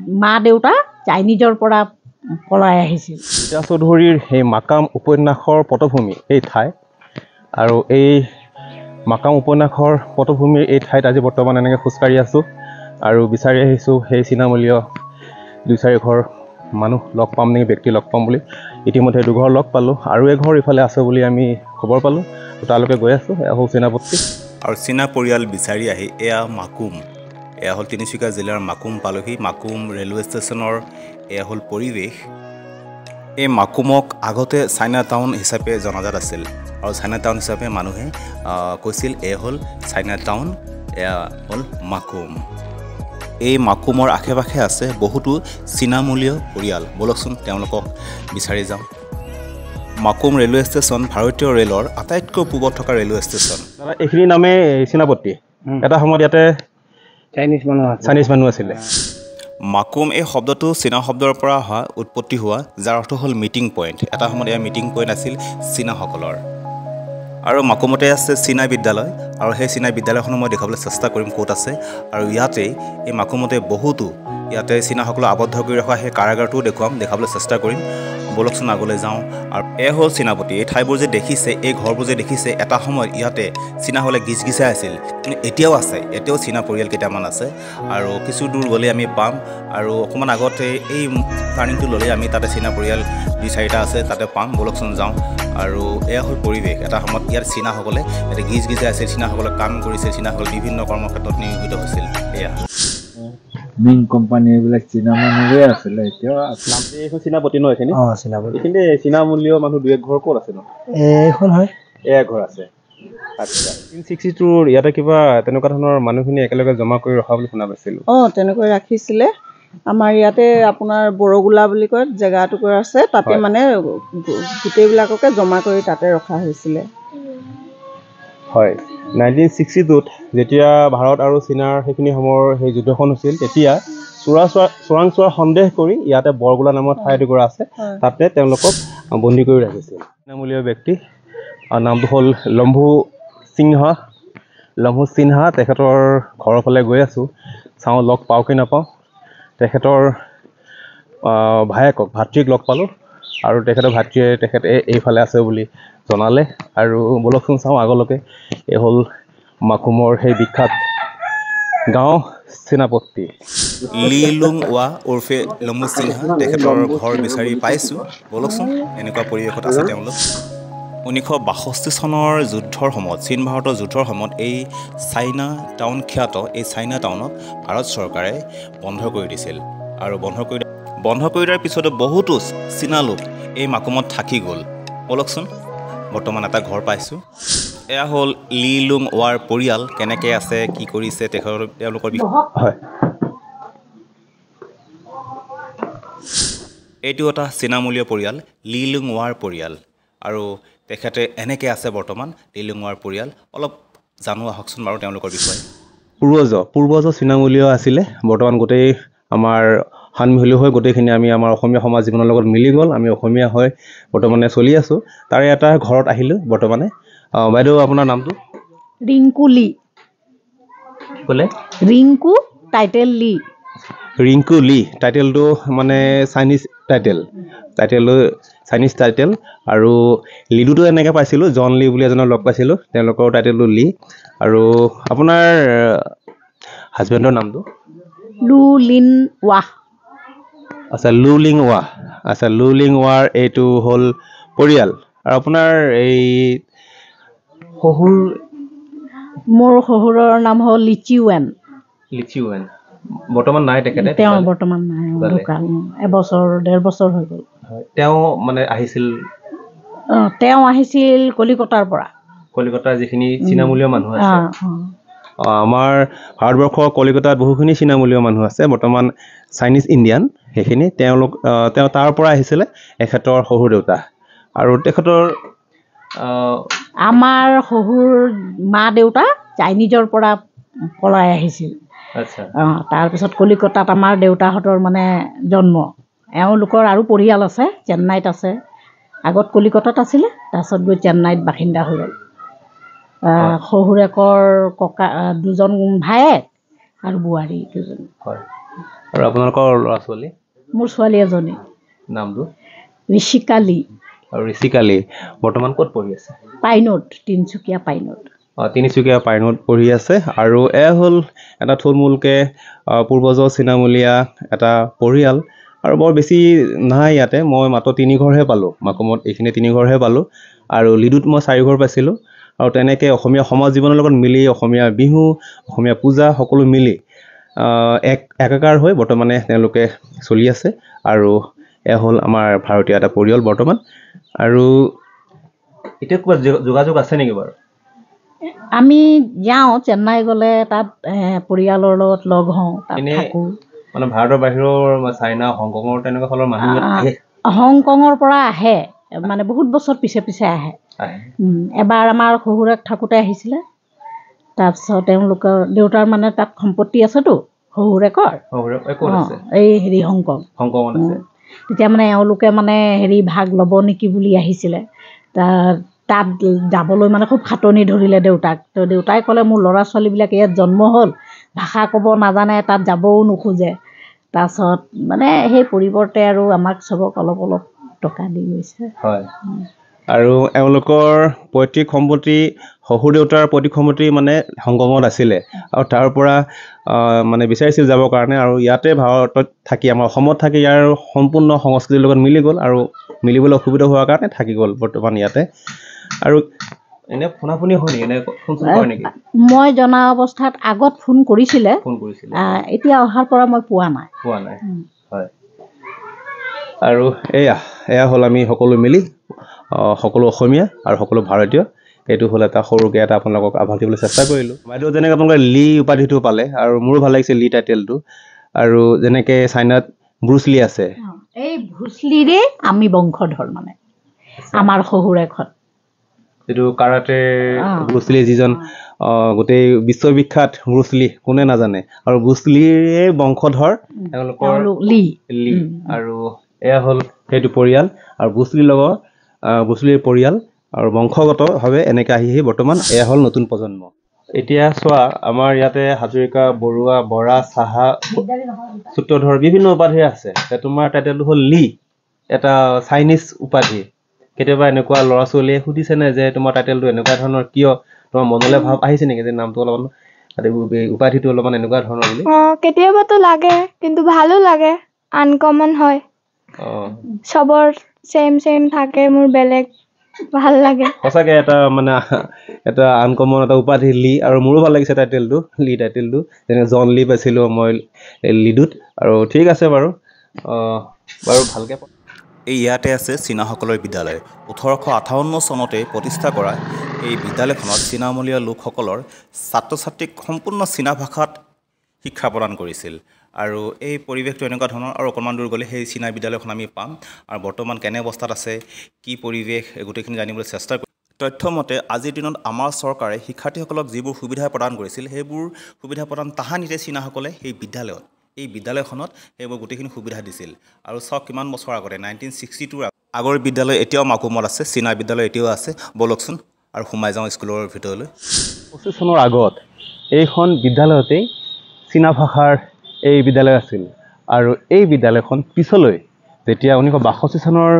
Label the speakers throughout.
Speaker 1: মা দেউতা চাইনিজৰ পৰা পলাই আহিছিল।
Speaker 2: ৰীতা চৌধুৰীৰ সেই মাকাম উপন্যাসৰ পটভূমি এই ঠাই আৰু এই মাকাম উপন্যাসৰ পটভূমিৰ এই ঠাইত আজি বৰ্তমান এনেকৈ খোজকাঢ়ি আছোঁ আৰু বিচাৰি আহিছোঁ সেই চিনামূলীয় 2-4 ঘৰ মানুহ লগ পাম নেকি, ব্যক্তি লগ পাম বুলি। ইতিমধ্যে 2 ঘৰ লগ পালোঁ আৰু এঘৰ ইফালে আছে বুলি আমি খবৰ পালোঁ। তালৈকে গৈ আছোঁ। এয়া হ'ল চিনাপত্তি
Speaker 3: আৰু চীনা পৰিয়াল বিচাৰি আহি এয়া মাকুম, এয়া হ'ল তিনিচুকীয়া জিলাৰ মাকুম পালোহি। মাকুম ৰেলৱে ষ্টেচনৰ এয়া হ'ল পৰিৱেশ। এই মাকুমক আগতে চাইনা টাউন হিচাপে জনাজাত আছিল আৰু চাইনা টাউন হিচাপে মানুহে কৈছিল এয়া হ'ল চাইনা টাউন, এয়া হ'ল মাকুম। এই মাকুমৰ আশে পাশে আছে বহুতো চীনামূলীয় পৰিয়াল। বলকচোন তেওঁলোকক বিচাৰি যাওঁ। মাকুম ৰেলৱে ষ্টেচন ভাৰতীয় ৰেলৰ আটাইতকৈ পূবত থকা ৰেলৱে ষ্টেচন।
Speaker 2: এইখিনি নামে চিনাপত্তি। এটা সময়ত ইয়াতে চাইনিজ মানুহ আছিলে।
Speaker 3: মাকুম এই শব্দটো চীনা শব্দৰ পৰা উৎপত্তি হোৱা, যাৰ অৰ্থ হ'ল মিটিং পইণ্ট। এটা সময়ত এয়া মিটিং পইণ্ট আছিল চীনাসকলৰ। আৰু মাকুমতে আছে চীনা বিদ্যালয় আৰু সেই চীনা বিদ্যালয়খনো মই দেখাবলৈ চেষ্টা কৰিম ক'ত আছে। আৰু ইয়াতেই এই মাকুমতে বহুতো ইয়াতে চীনাসকলক আবদ্ধ কৰি ৰখা সেই কাৰাগাৰটোও দেখাবলৈ চেষ্টা কৰিম। বলকচোন আগলৈ যাওঁ। আৰু এয়া হ'ল চিনাপতি। এই ঠাইবোৰ যে দেখিছে, এই ঘৰবোৰ যে দেখিছে, এটা সময়ত ইয়াতে চীনাসকলে গিজগিচাই আছিল, কিন্তু এতিয়াও আছে। এতিয়াও চীনা পৰিয়াল কেইটামান আছে আৰু কিছু দূৰ গ'লে আমি পাম। আৰু অকণমান আগতে এই টাৰ্ণিংটো ল'লে আমি তাতে চীনা পৰিয়াল 2-4টা আছে, তাতে পাম। বলকচোন যাওঁ। আৰু এয়া হ'ল পৰিৱেশ। এটা সময়ত ইয়াত চীনাসকলে ইয়াতে গিজগিচাই আছিল, চীনাসকলে কাম কৰিছিল, চীনাসকলে বিভিন্ন কৰ্মক্ষেত্ৰত নিয়োজিত হৈছিল। এয়া
Speaker 4: মিং কোম্পানী এইবিলাক চীনা মানুহৰে আছিলে। এতিয়াও
Speaker 2: এইখন চিনাপতি ন? এইখিনি
Speaker 4: চিনাপতি।
Speaker 2: এইখিনি চীনামূলীয় মানুহ 2-1 ঘৰ ক'ত আছে ন?
Speaker 4: এইখন হয়,
Speaker 2: এয়া ঘৰ আছে। আচ্ছা, 1962 ইয়াতে কিবা তেনেকুৱা ধৰণৰ মানুহখিনি একেলগে জমা কৰি ৰখা বুলি শুনা পাইছিলোঁ।
Speaker 1: তেনেকৈ ৰাখিছিলে। আমাৰ ইয়াতে আপোনাৰ বৰগোলা বুলি কয় জেগা এটুকুৰা আছে, তাতে মানে গোটেইবিলাককে জমা কৰি তাতে ৰখা হৈছিলে।
Speaker 2: হয়, 1962ত যেতিয়া ভাৰত আৰু চীনাৰ সেইখিনি সময়ৰ সেই যুদ্ধখন হৈছিল, তেতিয়া চোৰাংচোৱাৰ সন্দেহ কৰি ইয়াতে বৰগোলা নামৰ ঠাই এটুকুৰা আছে, তাতে তেওঁলোকক বন্দী কৰি ৰাখিছিল। চীনামূলীয় ব্যক্তি নামটো হ'ল লম্ভু সিনহা। তেখেতৰ ঘৰৰ ফালে গৈ আছোঁ, চাওঁ লগ পাওঁ কি নাপাওঁ। তেখেতৰ ভাতৃক লগ পালোঁ আৰু তেখেতৰ ভাতৃয়ে তেখেতে এইফালে আছে বুলি জনালে। আৰু বলকচোন চাওঁ আগলৈকে। এই হ'ল মাকুমৰ সেই বিখ্যাত গাঁও চিনাপত্তি।
Speaker 3: লি লুং ৱা উৰ্ফে লম্বু সিনহা, তেখেতৰ ঘৰ বিচাৰি পাইছোঁ। বলকচোন এনেকুৱা পৰিৱেশত আছে তেওঁলোক। 1962 চনৰ যুদ্ধৰ সময়ত, চীন ভাৰতৰ যুদ্ধৰ সময়ত এই চাইনা টাউন খ্যাত এই চাইনা টাউনক ভাৰত চৰকাৰে বন্ধ কৰি দিছিল। আৰু বন্ধ কৰি দিয়াৰ পিছতো বহুতো চীনা লোক এই মাকুমত থাকি গ'ল। বলকচোন বৰ্তমান এটা ঘৰ পাইছোঁ। এয়া হ'ল লি লুং ৱাৰ পৰিয়াল। কেনেকৈ আছে, কি কৰিছে তেওঁলোকৰ বিষয়ে।
Speaker 2: হয়,
Speaker 3: এইটো এটা চীনামূলীয় পৰিয়াল, লি লুং ৱাৰ পৰিয়াল। আৰু তেখেতে এনেকৈ আছে বৰ্তমান, লি লুং ৱাৰ পৰিয়াল। অলপ জানো আহকচোন বাৰু তেওঁলোকৰ বিষয়ে।
Speaker 2: পূৰ্বজ চীনামূলীয় আছিলে। বৰ্তমান গোটেই আমাৰ সানমিহলি হৈ গোটেইখিনি আমি আমাৰ অসমীয়া সমাজ জীৱনৰ লগত মিলি গ'ল। আমি অসমীয়া হৈ বৰ্তমানে চলি আছোঁ। তাৰে এটা ঘৰত আহিলোঁ বৰ্তমানে। বাইদেউ আপোনাৰ নামটো?
Speaker 1: ৰিংকু লি।
Speaker 2: কি ক'লে?
Speaker 1: ৰিংকু টাইটেল লি।
Speaker 2: ৰিংকু লি। টাইটেলটো মানে চাইনিজ টাইটেল আৰু লিডুটো এনেকৈ পাইছিলোঁ, জন লি বুলি এজনক লগ পাইছিলোঁ, তেওঁলোকৰ টাইটেলটো লি। আৰু আপোনাৰ হাজবেণ্ডৰ নামটো?
Speaker 1: লু লিন ৱাহ।
Speaker 2: আচ্ছা, লু লিং ৱাহ। আচ্ছা, লু লিং ৱাৰ এইটো হ'ল পৰিয়াল। আৰু আপোনাৰ এই শহুৰ?
Speaker 1: মোৰ শহুৰৰ নাম হ'ল লিচিৱেন।
Speaker 2: বৰ্তমান নাই তেখেতে?
Speaker 1: তেওঁ বৰ্তমান নাই, ঢুকাল। 1-1.5 বছৰ হৈ গ'ল।
Speaker 2: তেওঁ মানে আহিছিল?
Speaker 1: তেওঁ আহিছিল কলিকতাৰ পৰা।
Speaker 2: কলিকতাৰ যিখিনি চীনামূলীয় মানুহ আছে, আমাৰ ভাৰতবৰ্ষৰ কলিকতাত বহুখিনি চীনামূলীয় মানুহ আছে, বৰ্তমান চাইনিজ ইণ্ডিয়ান সেইখিনি। তেওঁ তাৰ পৰা আহিছিলে, এখেতৰ শহুৰ দেউতা। আৰু তেখেতৰ
Speaker 1: আমাৰ শহুৰ মা দেউতা চাইনিজৰ পৰা পলাই আহিছিল।
Speaker 2: আচ্ছা।
Speaker 1: তাৰপিছত কলিকতাত আমাৰ দেউতাহঁতৰ মানে জন্ম। এওঁলোকৰ আৰু পৰিয়াল আছে, চেন্নাইত আছে। আগত কলিকতাত আছিলে, তাৰপিছত গৈ চেন্নাইত বাসিন্দা হৈ গ'ল। শহুৰেকৰ 2জন ভায়েক আৰু বোৱাৰী 2জনী।
Speaker 2: হয়। আৰু আপোনালোকৰ ল'ৰা ছোৱালী
Speaker 1: মোৰ ছোৱালী এজনী
Speaker 2: নামটো
Speaker 1: ঋষিকালী
Speaker 2: আৰু ঋষিকালী বৰ্তমান ক'ত পঢ়ি আছে?
Speaker 1: পাইনোত, তিনিচুকীয়া পাইনোত।
Speaker 2: তিনিচুকীয়া পাইনত পঢ়ি আছে। আৰু এয়া হ'ল এটা থুলমূলকৈ পূৰ্বজৰ চিনামূলীয়া এটা পৰিয়াল। আৰু বৰ বেছি নাই ইয়াতে, মই মাত্ৰ 3 ঘৰহে পালোঁ। মাকুমত এইখিনি 3 ঘৰহে পালোঁ। আৰু লিডুত মই 4 ঘৰ পাইছিলোঁ। আৰু তেনেকৈ অসমীয়া সমাজ জীৱনৰ লগত মিলি অসমীয়া বিহু, অসমীয়া পূজা সকলো মিলি একাকাৰ হৈ বৰ্তমানে তেওঁলোকে চলি আছে। আৰু এয়া হ'ল আমাৰ ভাৰতীয় এটা পৰিয়াল বৰ্তমান। আৰু এতিয়া ক'ৰবাত যোগাযোগ আছে নেকি বাৰু?
Speaker 1: আমি যাওঁ, চেন্নাই গ'লে তাত পৰিয়ালৰ লগত লগ হওঁ, তাত
Speaker 2: এনেই
Speaker 1: থাকোঁ।
Speaker 2: মানে ভাৰতৰ বাহিৰৰ চাইনা, হংকঙৰ তেনেকুৱা ফালৰ মানুহ ইয়াত আহে?
Speaker 1: হংকঙৰ পৰা আহে, মানে বহুত বছৰ পিছে পিছে আহে। এবাৰ আমাৰ শহুৰেক থাকোঁতে আহিছিলে। তাৰপিছত তেওঁলোকৰ দেউতাৰ মানে তাত সম্পত্তি আছেতো শহুৰেকৰ, এই হংকং।
Speaker 2: হংকঙত আছে।
Speaker 1: তেতিয়া মানে এওঁলোকে মানে ভাগ ল'ব নেকি বুলি আহিছিলে। তাত যাবলৈ মানে খুব খাটনি ধৰিলে দেউতাক। তো দেউতাই ক'লে মোৰ ল'ৰা ছোৱালীবিলাক ইয়াত জন্ম হ'ল, ভাষা ক'ব নাজানে, তাত যাবও নোখোজে। তাৰপিছত মানে সেই পৰিৱৰ্তে আৰু আমাক চবক অলপ অলপ টকা দি গৈছে।
Speaker 2: হয়। আৰু এওঁলোকৰ পৈতৃক সম্পত্তি, শহুৰ দেউতাৰ পৈতৃক সম্পত্তি মানে হংকঙত আছিলে। আৰু তাৰ পৰা মানে বিচাৰিছিল যাবৰ কাৰণে। আৰু ইয়াতে ভাৰতত থাকি, আমাৰ অসমত থাকি ইয়াৰ সম্পূৰ্ণ সংস্কৃতিৰ লগত মিলি গ'ল। আৰু মিলিবলৈ অসুবিধা হোৱাৰ কাৰণে থাকি গ'ল বৰ্তমান ইয়াতে। আৰু এনে ফোনাফোনি হয় নেকি? এনে ফোন কৰে নেকি?
Speaker 1: মই জনা অৱস্থাত আগত ফোন কৰিছিলে, এতিয়া অহাৰ পৰা মই পোৱা নাই।
Speaker 2: হয়। আৰু এয়া হ'ল আমি সকলো মিলি, সকলো অসমীয়া আৰু সকলো ভাৰতীয়। এইটো হ'ল এটা সৰুকৈ এটা আপোনালোকক আভাস দিবলৈ চেষ্টা কৰিলোঁ। বাইদেউ যেনেকৈ আপোনালোকে লি উপাধিটো পালে, আৰু মোৰো ভাল লাগিছে লি টাইটেলটো। আৰু যেনেকৈ চাইনাত ব্ৰুচ লি আছে,
Speaker 1: এই ব্ৰুচ লিৰে আমি বংশধৰ, মানে আমাৰ শহুৰেকহঁত
Speaker 2: যিটো কাৰাটে ব্ৰুচ লি, যিজন গোটেই বিশ্ববিখ্যাত ব্ৰুচ লি, কোনে নাজানে। আৰু ব্ৰুচ লিৰে বংশধৰ তেওঁলোকৰ লি। আৰু এয়া হ'ল সেইটো পৰিয়াল। আৰু ব্ৰুচ লিৰ লগত ব্ৰুচ লিৰ পৰিয়াল আৰু বংশগতভাৱে এনেকৈ আহি বৰ্তমান এয়া হ'ল নতুন প্ৰজন্ম। এতিয়া চোৱা, আমাৰ ইয়াতে হাজৰিকা, বৰুৱা, বৰা, চাহা, সূত্ৰধৰ বিভিন্ন উপাধি আছে। তোমাৰ টাইটেলটো হ'ল লি, এটা চাইনিজ উপাধি। কেতিয়াবা এনেকুৱা ল'ৰা ছোৱালীয়ে সুধিছেনে যে তোমাৰ টাইটেলটো এনেকুৱা ধৰণৰ কিয়? তোমাৰ মনলৈ ভাৱ আহিছে নেকি যে নামটো অলপমান, উপাধিটো অলপমান এনেকুৱা ধৰণৰ বুলি?
Speaker 5: কেতিয়াবাতো লাগে, কিন্তু ভালো লাগে, আনকমন হয়। চবৰ চেম থাকে, মোৰ বেলেগ, ভাল লাগে।
Speaker 2: সঁচাকৈ এটা আনকমন এটা উপাধি লি। আৰু মোৰো ভাল লাগিছে টাইটেলটো, লি টাইটেলটো। যেনে জন লি পাইছিলোঁ মই লিডুত। আৰু ঠিক আছে বাৰু ভালকৈ।
Speaker 3: এই ইয়াতে আছে চীনাসকলৰ বিদ্যালয়। 1858 চনতে প্ৰতিষ্ঠা কৰা এই বিদ্যালয়খনত চীনামূলীয় লোকসকলৰ ছাত্ৰ ছাত্ৰীক সম্পূৰ্ণ চীনা ভাষাত শিক্ষা প্ৰদান কৰিছিল। আৰু এই পৰিৱেশটো এনেকুৱা ধৰণৰ। আৰু অকণমান দূৰ গ'লে সেই চীনা বিদ্যালয়খন আমি পাম। আৰু বৰ্তমান কেনে অৱস্থাত আছে, কি পৰিৱেশ, গোটেইখিনি জানিবলৈ চেষ্টা কৰিম। তথ্যমতে আজিৰ দিনত আমাৰ চৰকাৰে শিক্ষাৰ্থীসকলক যিবোৰ সুবিধা প্ৰদান কৰিছিল, সেইবোৰ সুবিধা প্ৰদান তাহানিতে চীনাসকলে এই বিদ্যালয়খনত সেইবোৰ গোটেইখিনি সুবিধা দিছিল। আৰু চাওক কিমান বছৰ আগতে, 1962 আগৰ বিদ্যালয় এতিয়াও মাকুমত আছে, চীনা বিদ্যালয় এতিয়াও আছে। ব'লকচোন আৰু সোমাই যাওঁ স্কুলৰ ভিতৰলৈ। 25
Speaker 2: চনৰ আগত এইখন বিদ্যালয়তেই চীনা ভাষাৰ এই বিদ্যালয় আছিল। আৰু এই বিদ্যালয়খন পিছলৈ যেতিয়া 1962 চনৰ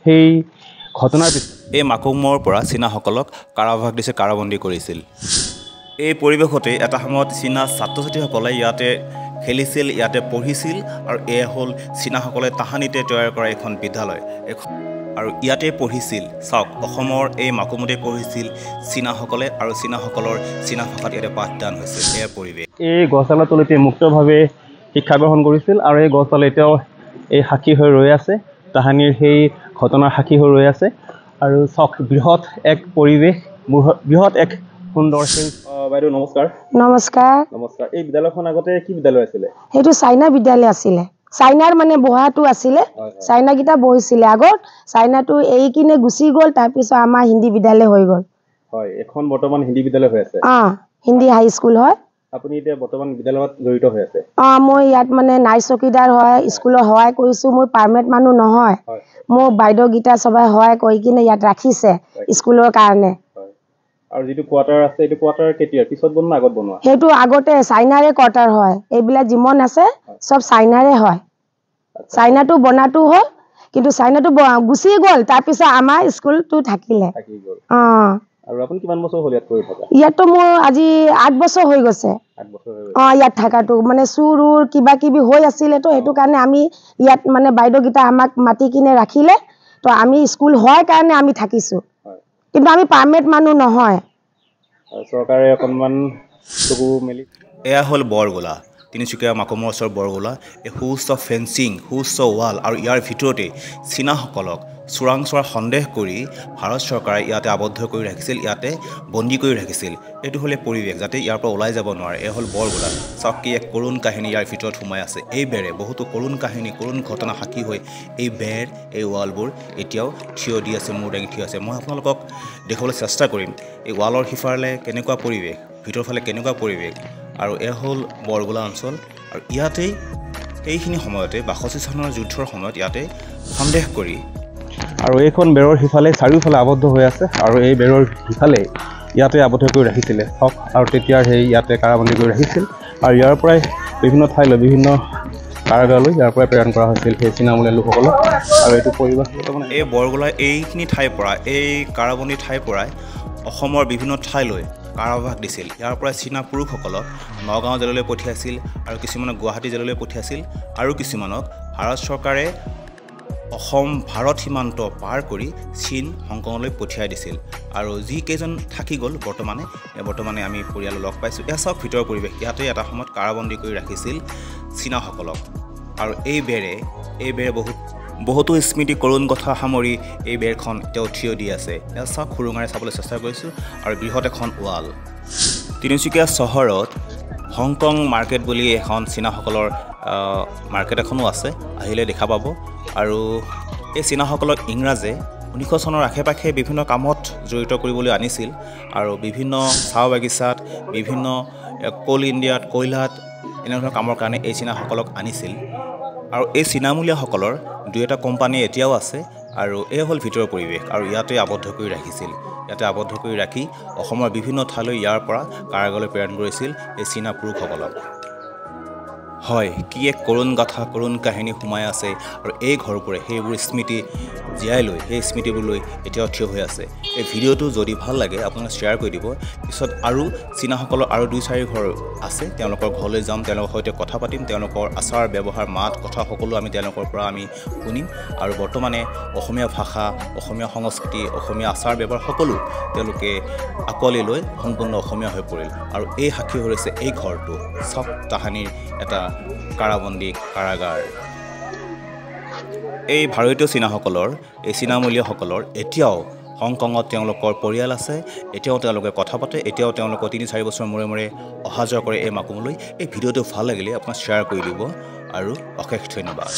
Speaker 2: সেই ঘটনাৰ
Speaker 3: এই মাকুমৰ পৰা চীনাসকলক কাৰাবাস দিছে, কাৰাবন্দী কৰিছিল। এই পৰিৱেশতে এটা সময়ত চীনা ছাত্ৰ ছাত্ৰীসকলে ইয়াতে খেলিছিল, ইয়াতে পঢ়িছিল। আৰু এয়া হ'ল চীনাসকলে তাহানিতে তৈয়াৰ কৰা এখন বিদ্যালয়। আৰু ইয়াতে পঢ়িছিল, চাওক, অসমৰ এই মাকুমতে পঢ়িছিল চীনাসকলে। আৰু চীনাসকলৰ চীনা ভাষাত ইয়াতে পাঠদান হৈছিল। এয়া পৰিৱেশ। এই
Speaker 2: গছডালৰ তলতে মুক্তভাৱে শিক্ষা গ্ৰহণ কৰিছিল। আৰু এই গছডাল এতিয়াও এই সাক্ষী হৈ ৰৈ আছে, তাহানিৰ সেই ঘটনাৰ সাক্ষী হৈ ৰৈ আছে। আৰু চাওক, বৃহৎ এক পৰিৱেশ, বৃহৎ এক সুন্দৰ সেউজ। বাইদেউ নমস্কাৰ।
Speaker 5: নমস্কাৰ।
Speaker 2: এই বিদ্যালয়খন আগতে কি বিদ্যালয় আছিলে?
Speaker 5: সেইটো চাইনা বিদ্যালয় আছিলে। চাইনাৰ মানে বহাটো আছিলে, চাইনাকেইটা বহিছিলে আগত। চাইনাটো এই কিনে গুচি গ'ল, তাৰপিছত আমাৰ হিন্দী বিদ্যালয় হৈ গ'ল।
Speaker 2: হয়, এখন বৰ্তমান হিন্দী বিদ্যালয় হৈ আছে।
Speaker 5: হিন্দী হাই স্কুল হয়।
Speaker 2: আপুনি এতিয়া বৰ্তমান বিদ্যালয়ত জড়িত হৈ আছে?
Speaker 5: মই ইয়াত মানে নাই চকীদাৰ হয়, স্কুলৰ সহায় কৰিছোঁ। মই পাৰ্মানেণ্ট মানুহ নহয়, মোক বাইদেউকেইটা সবাই সহায় কৰি কিনে ইয়াত ৰাখিছে স্কুলৰ কাৰণে।
Speaker 2: আৰু যিটো কোৱাৰ্টাৰ আছে এইটো কোৱাৰ্টাৰ কেতিয়া পিছত বনোৱা আগত বনোৱা
Speaker 5: সেইটো আগতে চাইনাৰে কোৱাৰ্টাৰ হয় এইবিলাক যিমান আছে চব চাইনাৰে হয় চাইনাটো বনাটো হ'ল কিন্তু চাইনাটো গুচি গ'ল তাৰপিছত আমাৰ স্কুলটো থাকিলে
Speaker 2: থাকি গ'ল
Speaker 5: অঁ
Speaker 2: আৰু আপুনি কিমান বছৰ হ'ল ইয়াত কৰি থকা
Speaker 5: ইয়াততো মোৰ আজি 8 বছৰ হৈ গৈছে
Speaker 2: 8 বছৰ হৈ
Speaker 5: ইয়াত থকাটো মানে চুৰ কিবা কিবি হৈ আছিলেতো সেইটো কাৰণে আমি ইয়াত মানে বাইদেউকেইটা আমাক মাতি কিনে ৰাখিলে তো আমি স্কুল হোৱাৰ কাৰণে আমি থাকিছোঁ
Speaker 2: হয়
Speaker 5: কিন্তু আমি পাৰ্মানেণ্ট মানুহ নহয়
Speaker 2: চৰকাৰে অকণমান চকু মেলি
Speaker 3: এয়া হ'ল বৰগোলা তিনিচুকীয়া মাকুমৰ ওচৰৰ বৰগোলা এই সুউচ্চ ফেন্সিং সুউচ্চ ৱাল আৰু ইয়াৰ ভিতৰতে চীনাসকলক চোৰাংচোৱাৰ সন্দেহ কৰি ভাৰত চৰকাৰে ইয়াতে আবদ্ধ কৰি ৰাখিছিল ইয়াতে বন্দী কৰি ৰাখিছিল এইটো হ'লে পৰিৱেশ যাতে ইয়াৰ পৰা ওলাই যাব নোৱাৰে এয়া হ'ল বৰগোলা চাওক কি এক কৰুণ কাহিনী ইয়াৰ ভিতৰত সোমাই আছে এই বেৰে বহুতো কৰুণ কাহিনী কৰুণ ঘটনা সাক্ষী হৈ এই বেৰ এই ৱালবোৰ এতিয়াও থিয় দি আছে মূৰ দাঙি থিয় আছে মই আপোনালোকক দেখুৱাবলৈ চেষ্টা কৰিম এই ৱালৰ সিফালে কেনেকুৱা পৰিৱেশ ভিতৰৰ ফালে কেনেকুৱা পৰিৱেশ আৰু এয়া হ'ল বৰগোলা অঞ্চল আৰু ইয়াতেই এইখিনি সময়তে 62 চনৰ যুদ্ধৰ সময়ত ইয়াতে সন্দেহ কৰি
Speaker 2: আৰু এইখন বেৰৰ সিফালে চাৰিওফালে আবদ্ধ হৈ আছে আৰু এই বেৰৰ সিফালে ইয়াতে আবদ্ধ কৰি ৰাখিছিলে হক আৰু তেতিয়া সেই ইয়াতে কাৰাবন্দী কৰি ৰাখিছিল আৰু ইয়াৰ পৰাই বিভিন্ন ঠাইলৈ বিভিন্ন কাৰাগাৰলৈ ইয়াৰ পৰাই প্ৰেৰণ কৰা হৈছিল সেই চীনামূলীয়া লোকসকলক আৰু এইটো পৰিৱেশ
Speaker 3: এই বৰগোলা এইখিনি ঠাইৰ পৰা এই কাৰাবন্দী ঠাইৰ পৰাই অসমৰ বিভিন্ন ঠাইলৈ কাৰাবাস দিছিল ইয়াৰ পৰা চীনা পুৰুষসকলক নগাঁও জেললৈ পঠিয়াইছিল আৰু কিছুমানক গুৱাহাটী জেললৈ পঠিয়াইছিল আৰু কিছুমানক ভাৰত চৰকাৰে অসম ভাৰত সীমান্ত পাৰ কৰি চীন হংকঙলৈ পঠিয়াই দিছিল আৰু যিকেইজন থাকি গ'ল বৰ্তমানে আমি পৰিয়াল লগ পাইছোঁ এয়া চাওক ভিতৰৰ পৰিৱেশ ইয়াতে এটা সময়ত কাৰাবন্দী কৰি ৰাখিছিল চীনাসকলক আৰু এই বেৰে বহুতো স্মৃতি কৰুণ কথা সামৰি এই বেৰখন এতিয়াও থিয় দি আছে এয়া চাওক সুৰুঙাৰে চাবলৈ চেষ্টা কৰিছোঁ আৰু বৃহৎ এখন ৱাল তিনিচুকীয়া চহৰত হংকং মাৰ্কেট বুলি এখন চীনাসকলৰ মাৰ্কেট এখনো আছে আহিলে দেখা পাব আৰু এই চীনাসকলক ইংৰাজে 1900 চনৰ আশে পাশে বিভিন্ন কামত জড়িত কৰিবলৈ আনিছিল আৰু বিভিন্ন চাহ বাগিচাত বিভিন্ন কোল ইণ্ডিয়াত কয়লাত এনেধৰণৰ কামৰ কাৰণে এই চীনাসকলক আনিছিল আৰু এই চীনামূলীয়াসকলৰ 2-এটা কোম্পানী এতিয়াও আছে আৰু এই হ'ল ভিতৰৰ পৰিৱেশ আৰু ইয়াতে আবদ্ধ কৰি ৰাখিছিল ইয়াতে আবদ্ধ কৰি ৰাখি অসমৰ বিভিন্ন ঠাইলৈ ইয়াৰ পৰা কাৰাগাৰলৈ প্ৰেৰণ কৰিছিল এই চীনা পুৰুষসকলক হয় কি এক কৰুণ গাথা কৰুণ কাহিনী সোমাই আছে আৰু এই ঘৰবোৰে সেইবোৰ স্মৃতি জীয়াই লৈ সেই স্মৃতিবোৰলৈ এতিয়াও থিয় হৈ আছে এই ভিডিঅ'টো যদি ভাল লাগে আপোনালোকে শ্বেয়াৰ কৰি দিব পিছত আৰু চীনাসকলৰ আৰু 2-4 ঘৰ আছে তেওঁলোকৰ ঘৰলৈ যাম তেওঁলোকৰ সৈতে কথা পাতিম তেওঁলোকৰ আচাৰ ব্যৱহাৰ মাত কথা সকলো আমি তেওঁলোকৰ পৰা আমি শুনিম আৰু বৰ্তমানে অসমীয়া ভাষা অসমীয়া সংস্কৃতি অসমীয়া আচাৰ ব্যৱহাৰ সকলো তেওঁলোকে আকোৱালি লৈ সম্পূৰ্ণ অসমীয়া হৈ পৰিল আৰু এই সাক্ষী হৈছে এই ঘৰটো চাওক তাহানিৰ এটা কাৰাবন্দী কাৰাগাৰ এই ভাৰতীয় চীনাসকলৰ এই চীনামূলীয়াসকলৰ এতিয়াও হংকঙত তেওঁলোকৰ পৰিয়াল আছে এতিয়াও তেওঁলোকে কথা পাতে এতিয়াও তেওঁলোকৰ 3-4 বছৰ মূৰে মূৰে অহা যোৱা কৰে এই মাকুমলৈ এই ভিডিঅ'টো ভাল লাগিলে আপোনাক শ্বেয়াৰ কৰি দিব আৰু অশেষ ধন্যবাদ